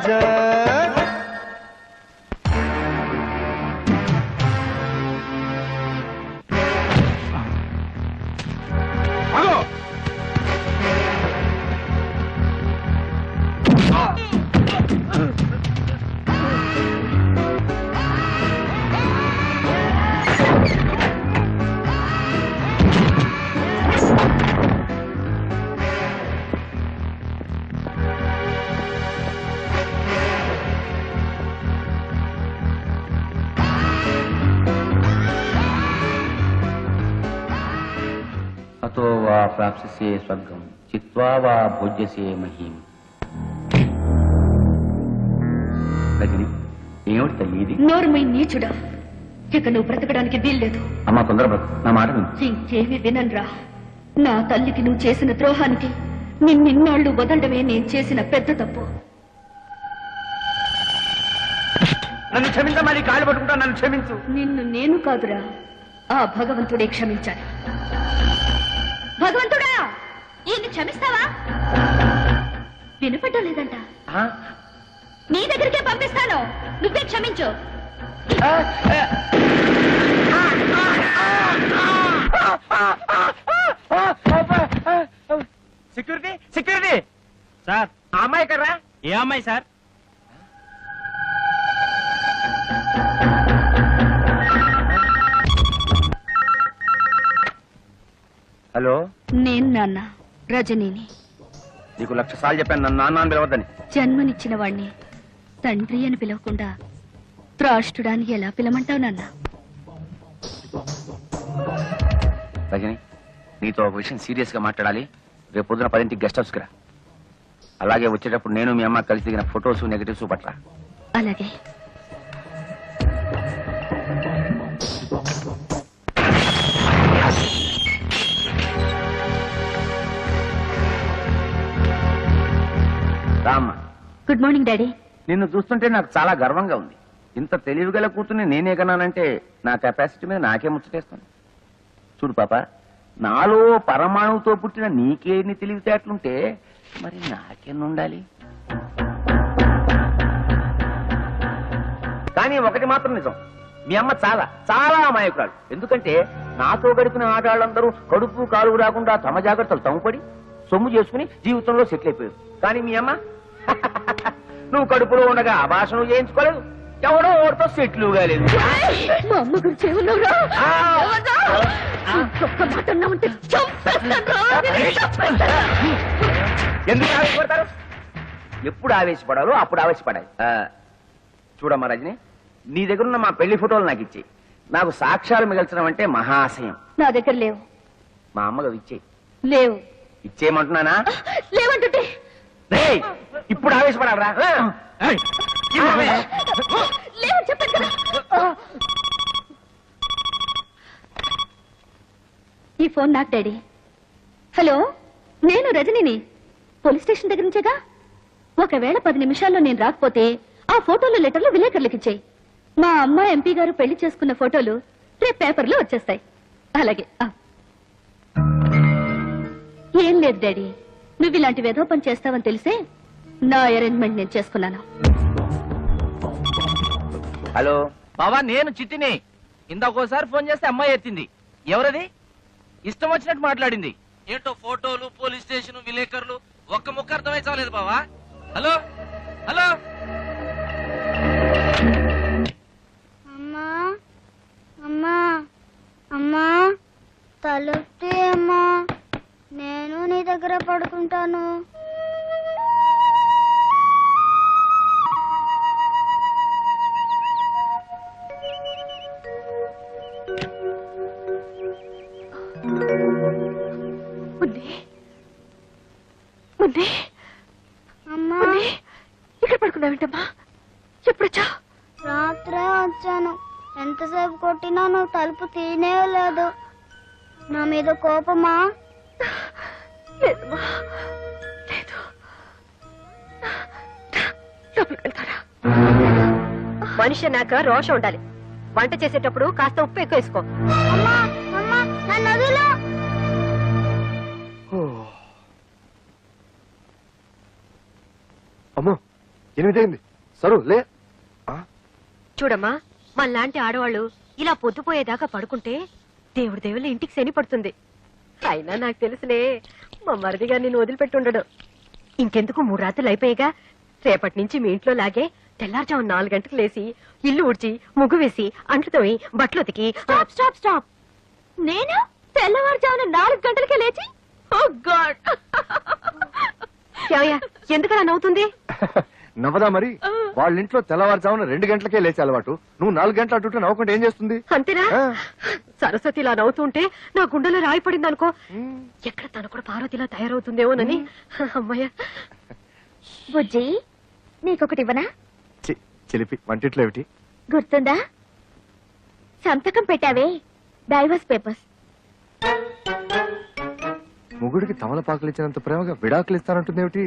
రాజా అతో వా ప్రాప్స్యసే స్వర్గం చిత్వా వా భోజ్యసే మహీం. రజని, ఏమిటి తల్లి ఇది? నోరుమై నీచుడా, ఇక నువ్వు బ్రతకడానికి వీల్లేదు. అమ్మా తొందర బ్రతు, నా మాట విను. ఇంకేమి వినన్రా. నా తల్లికి నువ్వు చేసిన ద్రోహానికి నిన్నిన్నాళ్లు వదలడమే నేను చేసిన పెద్ద తప్పు. నన్ను క్షమించమా, నీ కాళ్ళు పట్టుకుంటా, నన్ను క్షమించు. నిన్ను నేను కాదురా, ఆ భగవంతుడే క్షమించాలి. భగవంతుడా, ఈయన్ని క్షమిస్తావా? వినపడ్డం లేదంట. నీ దగ్గరికే పంపిస్తాను, నువ్వే క్షమించు. సెక్యూరిటీ సెక్యూరిటీ సార్, ఆ అమ్మాయి కర్రా? ఏ అమ్మాయి సార్? హలో, నేను నాన్న రజనీని. నీకు 1,00,000 సార్లు చెప్పాను నన్ను నాన్న అని పిలవద్దని. జన్మనిచ్చిన వాణ్ణి తండ్రి అని పిలవకుండా త్రాష్టుడాన్ని ఎలా పిలమంటావు నాన్న? రజని, నీతో ఒక విషయం సీరియస్ గా మాట్లాడాలి. రేపు పొద్దున 10ంటికి గెస్ట్ హౌస్కి రా. అలాగే వచ్చేటప్పుడు నేను మీ అమ్మ కలిసి దిగిన ఫొటోస్ నెగటివ్స్ పట్ల. అలాగే. రామ్మ. Good morning daddy. నిన్ను చూస్తుంటే నాకు చాలా గర్వంగా ఉంది. ఇంత తెలివిగల కూతుర్ని నేనే కన్నానంటే నా కెపాసిటీ మీద నాకే ముచ్చటేస్తాను. చూడు పాప, నాలో పరమాణువుతో పుట్టిన నీకేని తెలివితేటలుంటే మరి నాకెన్నుండాలి? కానీ ఒకటి మాత్రం నిజం, మీ అమ్మ చాలా చాలా అమాయకురాలు. ఎందుకంటే నాతో గడిపిన ఆడాళ్ళందరూ కడుపు కాలుగు రాకుండా తమ జాగ్రత్తలు తమపడి సొమ్ము చేసుకుని జీవితంలో సెటిల్ అయిపోయారు. కానీ మీ అమ్మ నువ్వు కడుపులో ఉండగా అభాషణ చేయించుకోలేదు, ఎవడో ఓడితో సెటిల్ కాలేదు. మా అమ్మ గురించి ఎందుకు ఆవేశపడతారు? ఎప్పుడు ఆవేశపడాలో అప్పుడు ఆవేశపడాలి. చూడమ్మా రజని, నీ దగ్గర ఉన్న మా పెళ్లి ఫోటోలు నాకు ఇచ్చేయి. నాకు సాక్ష్యాలు మిగల్చడం అంటే మహాశయం. నా దగ్గర లేవు. మా అమ్మగా ఇచ్చేయి. లేవు. ఇచ్చేయమంటున్నానా? లేవంటుంటే ఇప్పుడు ఆవేశపడాలరా? లేవు చెప్పండి కదా. ఈ ఫోన్ నాకు డాడీ. హలో, నేను రజనిని. పోలీస్ స్టేషన్ దగ్గర నుంచేగా. ఒకవేళ 10 నిమిషాల్లో నేను రాకపోతే ఆ ఫోటోలు లెటర్లు విలేకరులకు ఇచ్చేయి. మా అమ్మ ఎంపీ గారు పెళ్లి చేసుకున్న ఫోటోలు రేపు పేపర్లో వచ్చేస్తాయి. అలాగే. ఏం లేదు డాడీ, నువ్వు ఇలాంటి వెధవ పని చేస్తావని తెలిసే నా అరేంజ్మెంట్ నేను చేసుకున్నాను. హలో బావా, నేను చిట్టిని. ఇందాకోసారి ఫోన్ చేస్తే అమ్మాయి ఎత్తింది. ఎవరది? ఇష్టం వచ్చినట్టు మాట్లాడింది. ఏంటో ఫోటోలు, పోలీస్ స్టేషన్, విలేకరులు, ఒక్క ముక్క అర్థమై చాలేదు బావా. Hello hello. అమ్మా అమ్మా అమ్మా, తలుపుతీ అమ్మా, నేను నీ దగ్గర పడుకుంటాను. అమ్మా, ఇక్కడ పడుకున్నావేంటమ్మా? ఎప్పుడొచ్చా? రాత్రే వచ్చాను. ఎంతసేపు కొట్టినా నువ్వు తలుపు తీనే లేదు. నా మీద కోపమా? లేదమ్మా, లేదు. లోపలికి వెళ్తారా? మనిషి నాక రోషం ఉండాలి. వంట చేసేటప్పుడు కాస్త ఉప్పు ఎక్కువ వేసుకో. అమ్మా అమ్మా, నన్ను వదిలు. అమ్మో, 8 అయింది. సరు లే. చూడమ్మా మనలాంటి ఆడవాళ్ళు ఇలా పొద్దుపోయేదాకా పడుకుంటే దేవుడి దేవుళ్ళ ఇంటికి శని పడుతుంది. అయినా నాకు తెలుసులే మా మరిదిగా నేను వదిలిపెట్టుండడు. ఇంకెందుకు 3 రాత్రులు అయిపోయాగా రేపటి నుంచి మీ ఇంట్లో లాగే తెల్లారుజాము 4 గంటలకు లేసి ఇల్లు ఊడ్చి ముగ్గు వేసి అంట్లు తోమి బట్టలు ఉతికి. Stop stop stop. నేను తెల్లవారుజామున 4 గంటలకే లేచి? ఓ గాడ్! ఎందుకలా నవ్వుతుంది? నవ్వదా మరి? వాళ్ళ ఇంట్లో తెల్లవారుజామున 2 గంటలకే లేచే అలవాటు. నువ్వు 4 గంటలు అటు నవ్వుకుంటే ఏం చేస్తుంది? అంతేనా? సరస్వతి ఇలా నవ్వుతుంటే నా గుండెలో రాయి పడింది అనుకో. ఎక్కడ తను కూడా పార్వతిలా తయారవుతుందేమోనని. అమ్మయ్య. బుజ్జి, నీకొకటి ఇవ్వనా? చిలిపి వంటిట్లో ఏమిటి? గుర్తుందా? సంతకం పెట్టావే, డైవర్స్ పేపర్స్. మొగుడికి తమలపాకులు ఇచ్చినంత ప్రేమగా విడాకులు ఇస్తానంటుంది ఏమిటి?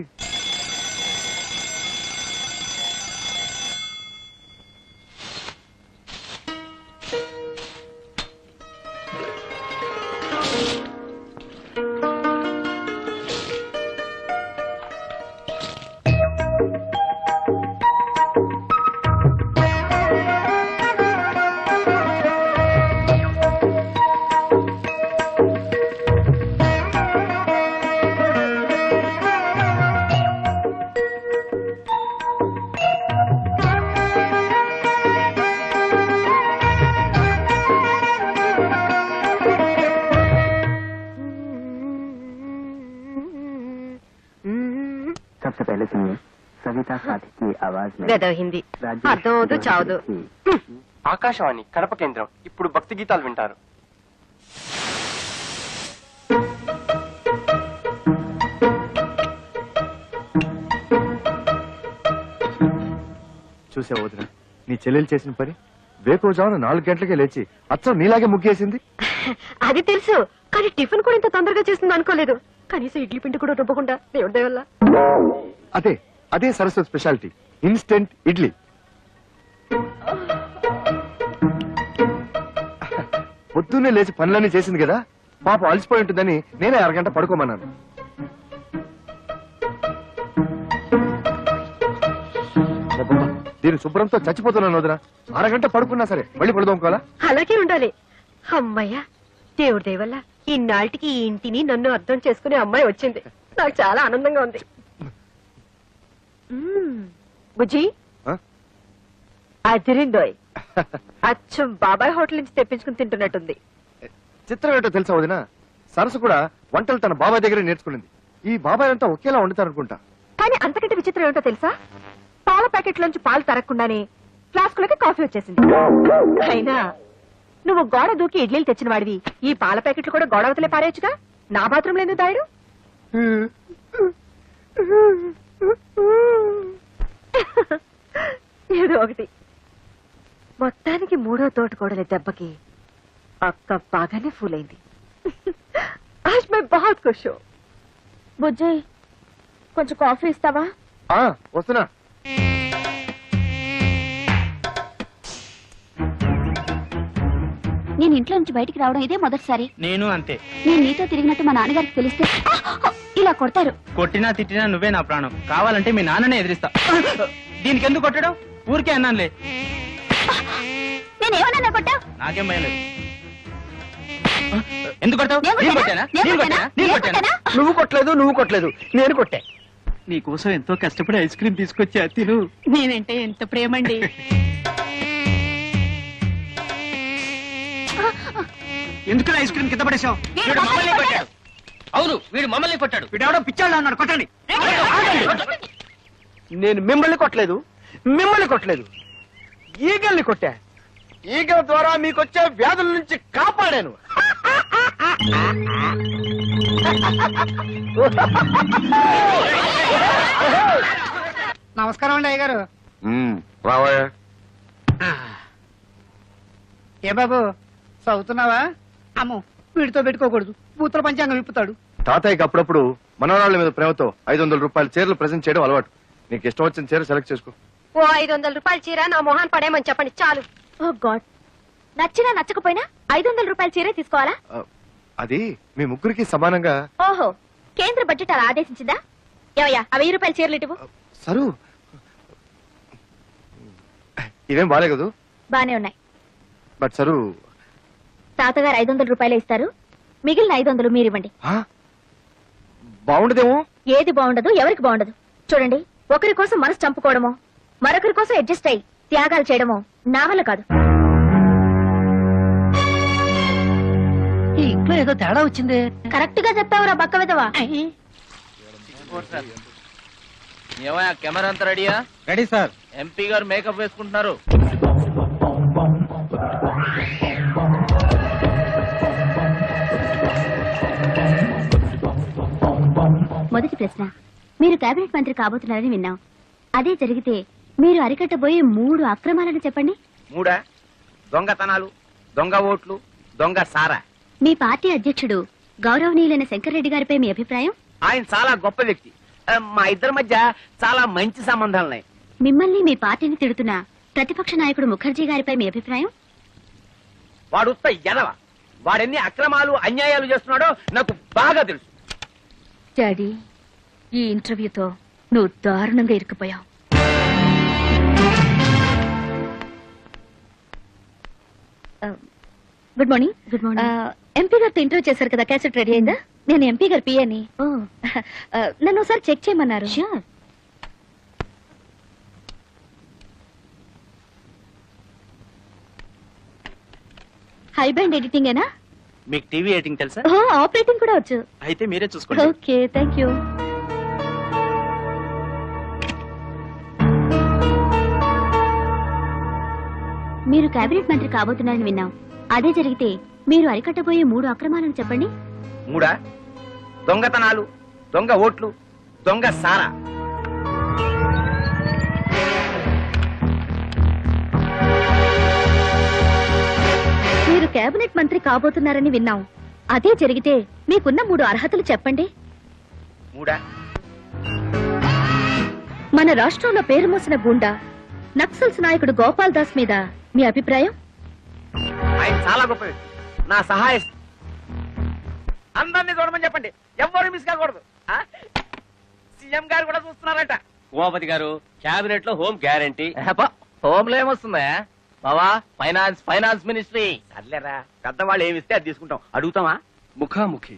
హిందీ అర్థం అవదు చావదు. ఆకాశవాణి కడప కేంద్రం ఇప్పుడు భక్తి గీతాలు వింటారు. చూసా వదిన, నీ చెల్లెలు చేసిన పని. వేకోజామున 4 గంటలకే లేచి అచ్చం నీలాగే ముగ్గేసింది. అది తెలుసు, కానీ టిఫిన్ కూడా ఇంత తొందరగా చేస్తుంది అనుకోలేదు. కనీసం ఇడ్లీ పిండి కూడా రుబ్బకుండా దేవుడి దయ వల్ల. అదే సరస్వతి స్పెషాలిటీ, ఇన్స్టెంట్ ఇడ్లీ. పొద్దున్నే లేచి పనులన్నీ చేసింది కదా, పాప అలసిపోయి ఉంటుందని నేనే 1 గంట పడుకోమన్నాను. దీని శుభ్రంతో చచ్చిపోతున్నాను వదిన. 1 గంట పడుకున్నా సరే మళ్ళీ పడుకోవాలా? అలాగే ఉండాలి. అమ్మయ్యా, దేవుడి దయ వల్ల ఇన్నాళ్ళకి ఈ ఇంటిని నన్ను అర్థం చేసుకునే అమ్మాయి వచ్చింది. నాకు చాలా ఆనందంగా ఉంది. బుజ్జి, అదిరిందోయ్. అచ్చం బాబాయ్ హోటల్ నుంచి తెప్పించుకుని తింటున్నట్టుంది. చిత్రం ఏంటో తెలుసా వదిన, సరస్సు కూడా వంటలు తన బాబాయ్ దగ్గరే నేర్చుకునింది. ఈ బాబాయ్ అంతా ఒకేలా వండుతారనుకుంటా. కానీ అంతకంటే విచిత్రం ఏంటో తెలుసా, పాల ప్యాకెట్ లోంచి పాలు తరగకుండానే ఫ్లాస్కులకి కాఫీ వచ్చేసింది. అయినా నువ్వు గోడ దూకి ఇడ్లీలు తెచ్చిన వాడివి, ఈ పాల ప్యాకెట్లు కూడా గోడ అవతలే పారేయచ్చుగా. నా బాత్రూంలో ఎందుకు దాయడు? ఏదో ఒకటి. మొత్తానికి 3వ తోటకోడలి దెబ్బకి అక్క బాగానే ఫూల్ అయింది. ఆజ్ మే బహుత్ ఖుష్ హూ. బుజ్జి, కొంచెం కాఫీ ఇస్తావా? వస్తున్నా. నేను ఇంట్లో నుంచి బయటికి రావడం ఇదే మొదటిసారి. నేను అంతే. నేను నీతో తిరిగినట్టు మా నాన్నగారికి తెలిస్తే ఇలా కొడతారు. కొట్టినా తిట్టినా నువ్వే నా ప్రాణం. కావాలంటే మీ నాన్ననే ఎదిరిస్తా. దీనికి ఎందుకు కొట్టడం? ఊరికే అన్నానులే. నేనేమన్నా కొట్టావు? నాకేం భయం లేదు. ఎందుకు కొట్టావు? నువ్వు కొట్టలేదు నేను కొట్టా. నీకోసం ఎంతో కష్టపడి ఐస్ క్రీమ్ తీసుకొచ్చా, తిను. నేనంటే ఎంత ప్రేమండి. ఎందుకు ఐస్ క్రీమ్ కింద పడేశావు? వీడు మమ్మల్ని కొట్టాడు. అవును, వీడు మమ్మల్ని కొట్టాడు. వీడెవడో పిచ్చాడు అన్నాడు. కొట్టండి. నేను మిమ్మల్ని కొట్టలేదు, ఈగల్ని కొట్టా. ఈగల ద్వారా మీకొచ్చే వ్యాధుల నుంచి కాపాడాను. నమస్కారం అండి అయ్యగారు. రావయ్యా. ఏ బాబు, చదువుతున్నావా? అమ్మో, వీడితో పెట్టుకోకూడదు, బూతుల పంచాంగం విప్పుతాడు. తాతయ్యకి అప్పుడప్పుడు మనవరాళ్ళ మీద ప్రేమతో 500 రూపాయల చీరలు ప్రెజెంట్ చేయడం అలవాటు. నీకు ఇష్టం వచ్చిన చీర సెలెక్ట్ చేసుకో. ఓ 500 రూపాయల చీర నా మొహాన్ పడేయమని చెప్పండి చాలు. ఓ గాడ్, నచ్చినా నచ్చకపోయినా 500 రూపాయల చీరే తీసుకోవాలా? అది మీ ముగ్గురికి సమానంగా. ఓహో, కేంద్ర బడ్జెట్ అలా ఆదేశించిందా? ఏమయ్యా, ఆ 1000 రూపాయల చీరలు ఇటువు. సరు, ఇవేం బాలే కదూ. బానే ఉన్నాయి. బట్ సరు తాతగారు 500 రూపాయలే ఇస్తారు, మిగిలిన 500 మీరివ్వండి. బాగుండదేమో. ఏది బాగుండదు, ఎవరికి బాగుండదు. చూడండి, ఒకరి కోసం మనసు చంపుకోవడమో, మరొకరి కోసం అడ్జస్ట్ అయ్యి త్యాగాలు చేయడమో నా వల్ల కాదు. ఈ ఇంట్లో ఏదో తేడా వచ్చింది. కరెక్ట్ గా చెప్పావురా బక్క విధవా. ఏమయ్యా కెమెరా అంతా రెడీయా? Ready sir. ఎంపీ గారు మేకప్ వేసుకుంటున్నారు. మొదటి ప్రశ్న, మీరు కేబినెట్ మంత్రి కాబోతున్నారని విన్నాం. అదే జరిగితే మీరు అరికట్టబోయే 3 అక్రమాలను చెప్పండి. 3 దొంగతనాలు, దొంగ ఓట్లు, దొంగ సారా. మీ పార్టీ అధ్యక్షుడు గౌరవనీయులైన శంకర్రెడ్డి గారిపై మీ అభిప్రాయం? ఆయన చాలా గొప్ప వ్యక్తి. మా ఇద్దరి మధ్య చాలా మంచి సంబంధాలున్నాయి. మిమ్మల్ని మీ పార్టీని తిడుతున్న ప్రతిపక్ష నాయకుడు ముఖర్జీ గారిపై మీ అభిప్రాయం? వాడు ఉత్త ఎదవ. వాడెన్ని అక్రమాలు అన్యాయాలు చేస్తున్నాడో నాకు బాగా తెలుసు. డాడీ, ఈ ఇంటర్వ్యూతో నువ్వు దారుణంగా ఇరుక్కుపోయావు. Good morning. Good morning. MP గారితో ఇంటర్వ్యూ చేశారు కదా, క్యాసెట్ రెడీ అయిందా? నేను ఎంపీ గారి పిఏని. నన్ను ఒకసారి చెక్ చేయమన్నారు. హై బ్యాండ్ ఎడిటింగ్ ఏనా? మీకు టీవీ ఎడిటింగ్ తెలుసా? ఆపరేటింగ్ కూడా వచ్చు. అయితే మీరే చూసుకోండి. Okay, thank you. మీరు కేబినెట్ మంత్రి కాబోతున్నారని విన్నాం. అదే జరిగితే మీరు అరికట్టబోయే 3 అక్రమాలను చెప్పండి. 3 దొంగతనాలు, దొంగ ఓట్లు, దొంగ సారా. మీరు కేబినెట్ మంత్రి కాబోతున్నారని విన్నాం. అదే జరిగితే మీకున్న 3 అర్హతలు చెప్పండి. 3 మన రాష్ట్రంలో పేరు మోసిన గుండా నక్సల్స్ నాయకుడు గోపాల్ దాస్ మీద మీ అభిప్రాయం? ఆయన చాలా గొప్ప వ్యక్తి. నా సహాయ అందరినీ చూడమని చెప్పండి, ఎవ్వరు మిస్ కాకూడదు. సీఎం గారు కూడా చూస్తున్నారట. ఉమాపతి గారు, క్యాబినెట్ లో హోమ్ గ్యారంటీ. హోమ్ లో ఏమొస్తుందా బావా? Finance ministry. సర్లేరా, పెద్దవాళ్ళు ఏమిస్తే అది తీసుకుంటాం. అడుగుతామా? ముఖాముఖి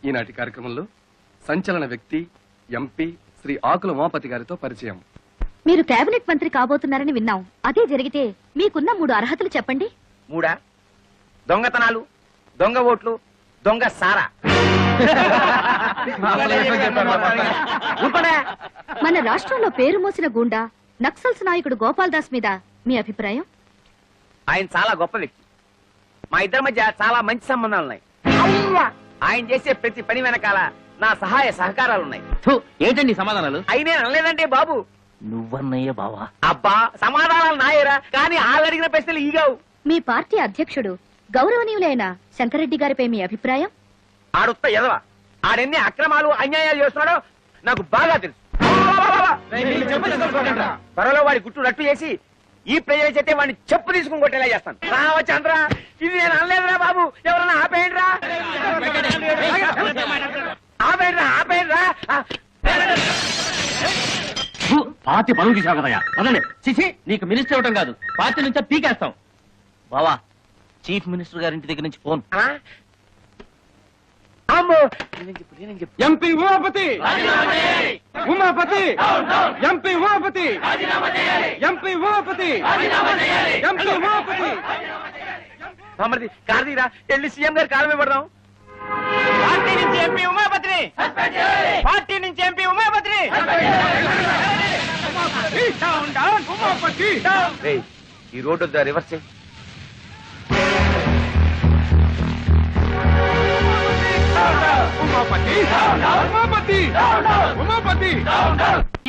ఈనాటి కార్యక్రమంలో సంచలన వ్యక్తి ఎంపీ శ్రీ ఆకుల ఉమాపతి గారితో పరిచయం. మీరు కేబినెట్ మంత్రి కాబోతున్నారని విన్నాం. అదే జరిగితే మీకున్న 3 అర్హతలు చెప్పండి. 3 దొంగతనాలు, దొంగ ఓట్లు, దొంగ సారా. మన రాష్ట్రంలో పేరు మోసిన గుండా నక్సల్స్ నాయకుడు గోపాల్ దాస్ మీద మీ అభిప్రాయం? ఆయన చాలా గొప్ప వ్యక్తి. మా ఇద్దరి మధ్య చాలా మంచి సంబంధాలున్నాయి. ఆయన చేసే ప్రతి పని వెనకాల నా సహాయ సహకారాలున్నాయి. ఏంటండి సమాధానాలు? అయినే అనలేదంటే బాబు. నువ్వన్నయ్య బావా. అబ్బా, సమాధానాలు నాయరా, కానీ వాళ్ళు అడిగిన ప్రశ్నలు ఈగావు. మీ పార్టీ అధ్యక్షుడు గౌరవనీయులైన శంకర్రెడ్డి గారిపై మీ అభిప్రాయం? ఆడుత్త ఎదవ. ఆడెన్ని అక్రమాలు అన్యాయాలు చేస్తున్నాడో నాకు బాగా తెలుసు. త్వరలో వాడి గుట్టు రట్టు చేసి ఈ ప్రజల చేతే వాడిని చెప్పు తీసుకుని కొట్టేలా చేస్తాను. రావచ్చంద్ర, ఇది నేను అనలేదురా బాబు. ఎవరన్నా ఆపేయండిరా, ఆపేయండిరా. పార్టీ పనులు తీసావు కదయ్యా, వదండి. చిచి, నీకు మినిస్టర్ ఇవ్వటం కాదు, పార్టీ నుంచే పీకేస్తాం. బావా, చీఫ్ మినిస్టర్ గారింటి దగ్గర నుంచి ఫోన్. అమ్మో, MP Umapathi, Umapathi, MP Umapathi, MP Umapathi, MP Umapathi. మమ్మల్ని కార్తీరా, వెళ్ళి సీఎం గారి కాలమే పడదాం. పార్టీ నుంచి ఎంపీ ఉమాపతిని, పార్టీ నుంచి ఎంపీ ఉమాపతిని. ఈ రోడ్డు వద్ద రివర్స్ చేయి.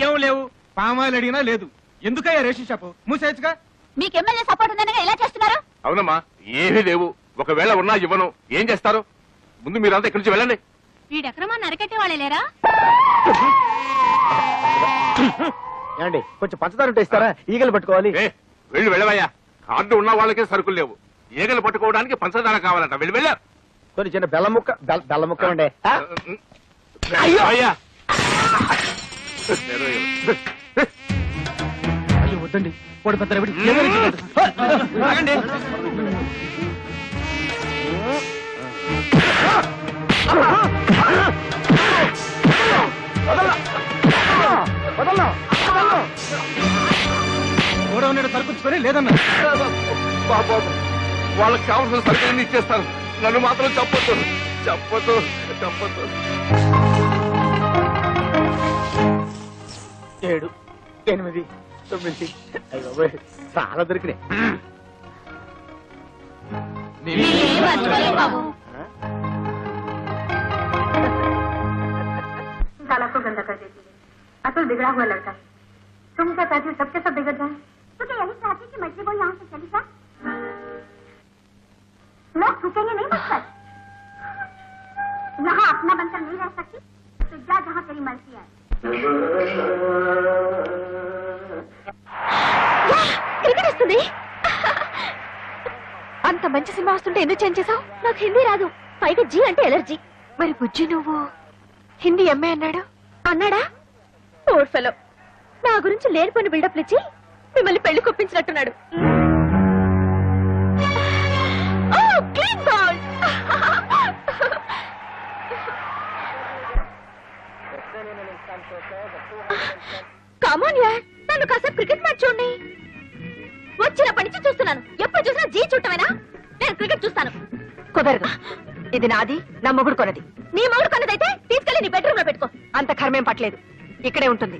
ఏం లేవు, పామాయిల్ అడిగినా లేదు. ఎందుకయ్యా రేషన్ షాపు మూసేయచ్చుగా? మీకు ఎమ్మెల్యే సపోర్ట్ ఉందనగా ఎలా చేస్తున్నారు? అవునమ్మా, ఏమీ లేవు. ఒకవేళ ఉన్నా ఇవ్వను. ఏం చేస్తారు? ముందు మీరంతా ఇక్కడి నుంచి వెళ్ళండి. వీడి అక్రమాన్ని అరికట్టే వాళ్ళే లేరా? ఏమండి, కొంచెం పంచదార ఉంటే ఇస్తారా? ఈగలు పట్టుకోవాలి. వెళ్ళి వెళ్ళవయ్యా. కార్డు ఉన్న వాళ్ళకే సరుకులు లేవు. ఈగలు పట్టుకోవడానికి పంచదార కావాలంట. వెళ్ళి వెళ్ళారు. కొన్ని చిన్న బెల్లం ముక్క ఉండే. అయ్యో, వద్దండి వాడు పెద్ద రవిడి. ఆగండి. గోడౌన్ తరపుచ్చుకొని లేదన్నా బాబు వాళ్ళకి కావాల్సిన సరుకులన్నీ ఇచ్చేస్తాను, నన్ను మాత్రం చెప్పొద్దు చెప్పొద్దు చెప్పొద్దు. 7, 8, 9 చాలా దొరికినాయి. साला को गंदा कर देती है। असल बिगड़ा हुआ लड़का है। तुम क्या चाहती हो सबके सब बिगड़ जाए? तो क्या यही चाहती कि मछली वो यहाँ से चली जाए? लोग रुकेंगे नहीं मुझपर। यहाँ अपना बनकर नहीं रह सकती तो जा जहाँ तेरी मर्जी है। క్రికెట్ వస్తుంది. అంత మంచి సినిమా వస్తుంటే ఎందుకు చేంజ్ చేసావు? నాకు హిందీ రాదు, పైగా జీ అంటే ఎలర్జీ. మరి బుజ్జి నువ్వు హిందీ ఎంఏ అన్నాడా? ఓర్ ఫెలో నా గురించి లేనిపోయిన బిల్డప్లు ఇచ్చి మిమ్మల్ని పెళ్లి కొప్పించినట్టున్నాడు. కమాన్ యార్, నన్ను కాసేపు క్రికెట్ మ్యాచ్ చూడండి. వచ్చినప్పటి నుంచి చూస్తున్నాను, ఎప్పుడు చూసినా జీ చూడటమేనా? నేను క్రికెట్ చూస్తాను. కుదరదు, ఇది నాది, నా మొగుడు కొన్నది. నీ మొగుడు కొన్నదైతే తీసుకెళ్లి నీ బెడ్రూమ్ లో పెట్టుకో. అంత కర్మేం పట్టలేదు, ఇక్కడే ఉంటుంది.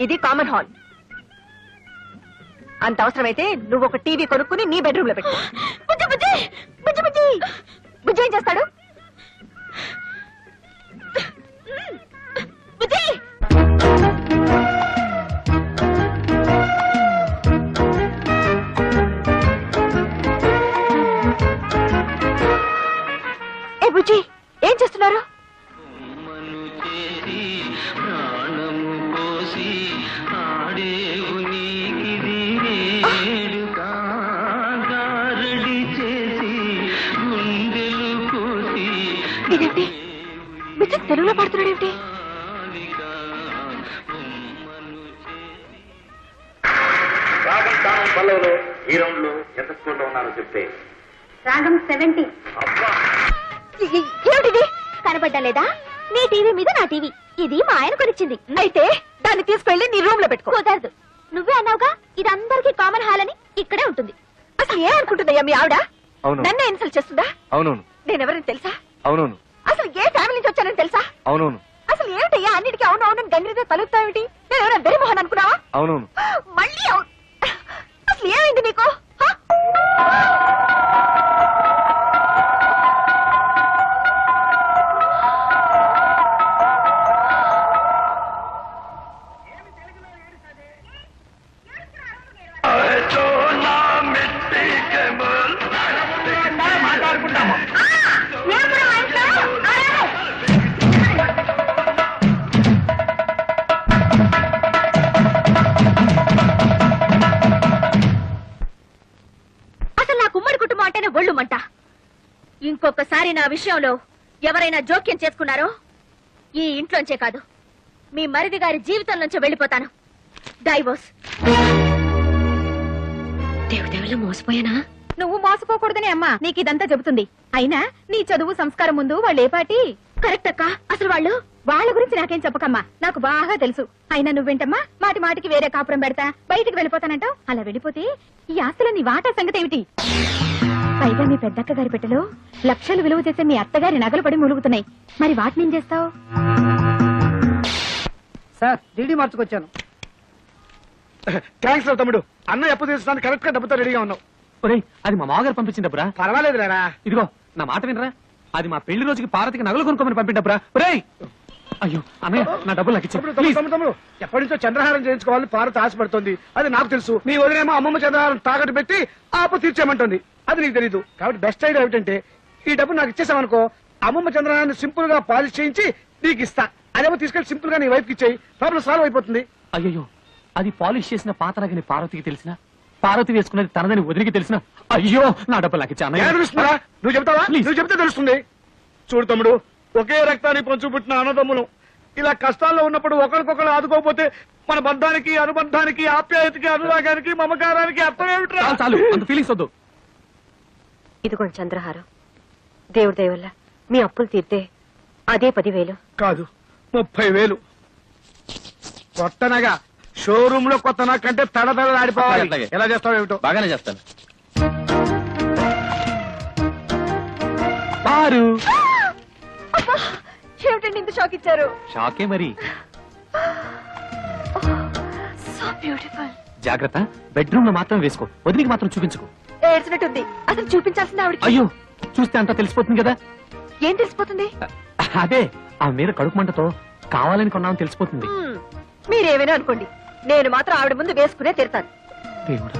ఇది కామన్ హాల్. అంత అవసరమైతే నువ్వు ఒక టీవీ కొనుక్కుని నీ బెడ్రూమ్ లో పెట్టుకో. బుజ్జి బుజ్జి బుజ్జి బుజ్జి బుజ్జి ఏం చేస్తాడు? బుజ్జి బుజ్జి ఏం చేస్తున్నారు? ఇదేంటి బుజ్జి తెలుగులో పాడుతున్నాడేంటి? ఈ రౌండ్ లో ఎంత స్కోర్ లో ఉన్నారో చెప్తే. రాగం 70. ఏమిటిది? కనబడ్డా లేదా? నీ టీవీ మీద నా టీవీ. ఇది మా ఆయన కొనిచ్చింది. అయితే దాన్ని తీసుకెళ్లి నీ రూమ్ లో పెట్టుకో. కుదరదు, నువ్వే అన్నావుగా ఇది అందరికీ కామన్ హాల్ అని. ఇక్కడే ఉంటుంది. అసలు ఏమనుకుంటుందయ్యా మీ ఆవిడ? నన్నే ఇన్సల్ట్ చేస్తుందా? అవునవును. నేనెవరని తెలుసా? అవునవును. అసలు ఏ ఫ్యామిలీ నుంచి వచ్చానని తెలుసా? అవునవును. అసలు ఏమిటయ్యా అన్నిటికీ అవును అవును గంగిరితో తలుపుతావేమిటి? నేను ఎవరైనా వెరిమోహన్ అనుకున్నావా? అవునవును. మళ్ళీ అసలు ఏమైంది నీకు? ఒళ్ళుమంట. ఇంకొకసారి నా విషయంలో ఎవరైనా జోక్యం చేసుకున్నారో ఈ ఇంట్లోంచే కాదు మీ మరిది గారి జీవితం నుంచి వెళ్ళిపోతాను. డైవోర్స్. దేవుడెవలో మోసపోయానా? నువ్వు మోసపోకూడదని అమ్మా నీకు ఇదంతా చెబుతుంది. అయినా నీ చదువు సంస్కారం ముందు వాళ్ళు ఏ పాటి? కరెక్ట్ అక్క. అసలు వాళ్ళ గురించి నాకేం చెప్పకమ్మా, నాకు బాగా తెలుసు. అయినా నువ్వేంటమ్మా మాటి మాటికి వేరే కాపురం పెడతా బయటికి వెళ్ళిపోతానంటావు. అలా వెళ్ళిపోతే ఈ ఆస్తులో నీ వాటా సంగతి ఏమిటి? పైగా మీ పెద్దక్క గారి పెట్టెలో లక్షలు విలువ చేసే మీ అత్తగారి నగలు పడి ములుగుతున్నాయి. మరి వాటిని ఏం చేస్తావు? Sir DD మార్చుకొచ్చాను. థ్యాంక్స్ తమ్ముడు. అన్న ఎప్పుడు తీసుకోవడానికి కరెక్ట్ గా డబ్బుతో రెడీగా ఉన్నావు. అది మా మామగారు పంపించిన డబ్బురా. పర్వాలేదు లేరా. ఇదిగో నా మాట వినరా, అది మా పెళ్లి రోజుకి పార్వతికి నగలు కొనుక్కోమని పంపిండబ్బరా. అయ్యో అన్నయ్య, నా డబ్బులు నాకు ఇచ్చి. తమ్ముడు ఎప్పటి నుంచో చంద్రహారం చేయించుకోవాలి పార్వతి ఆశపడుతుంది. అది నాకు తెలుసు. నీ వదిలేమో అమ్మమ్మ చంద్రహారం తాకట్టు పెట్టి ఆపు తీర్చేయమంటుంది. అది నీకు తెలీదు. కాబట్టి బెస్ట్ ఐడియా ఏమిటంటే ఈ డబ్బు నాకు ఇచ్చేసామనుకో, అమ్మమ్మ చంద్రహారాన్ని సింపుల్ గా పాలిష్ చేయించి నీకు ఇస్తా. అదేమో తీసుకెళ్లి సింపుల్ గా నీ వైఫ్ కి ఇచ్చేయి. ప్రాబ్లం సాల్వ్ అయిపోతుంది. అయ్యో, అది పాలిష్ చేసిన పాత నగని పార్వతికి తెలిసిన, పార్వతి వేసుకున్నది తనదని వదిలికి తెలిసిన, అయ్యో నా డబ్బులు నాకు ఇచ్చా. తెలుస్తుందా? నువ్వు చెప్తావా? నువ్వు చెప్తే తెలుస్తుంది. చూడు తమ్ముడు, ఒకే రక్తాన్ని పంచు పుట్టిన అన్నదమ్ములు ఇలా కష్టాల్లో ఉన్నప్పుడు ఒకరికొకరు ఆదుకోకపోతే మన బంధానికి అనుబంధానికి ఆప్యాయతకి అనురాగానికి మమకారానికి అర్థం ఏమిట్రా? చాలు చాలు అంత ఫీలింగ్స్ వద్దు. ఇదిగోండి చంద్రహారం. దేవుడి దయ వల్ల మీ అప్పులు తీర్తే అదే 10,000. కాదు 30,000. కొత్తనగా షోరూమ్ లో కొత్త కంటే తడతడలాడిపోవాలి. అలాగే. ఎలా చేస్తావు ఏమిటో. బాగానే చేస్తాను. పారు ఏమిటండి ఇంత షాక్ ఇచ్చారు? షాకే మరి. So beautiful. జాగ్రత్త, బెడ్రూమ్ లో మాత్రం వేసుకో, వదిలికి మాత్రం చూపించుకో. ఏడ్చినట్టుంది. అసలు చూపించాల్సింది ఆవిడకి. అయ్యో, చూస్తే అంతా తెలిసిపోతుంది కదా. ఏం తెలిసిపోతుంది? అదే ఆ మీద కడుపు మంటతో కావాలని కొన్నామని తెలిసిపోతుంది. మీరేమైనా అనుకోండి, నేను మాత్రం ఆవిడ ముందు వేసుకునే తీరుతాను. దేవుడా.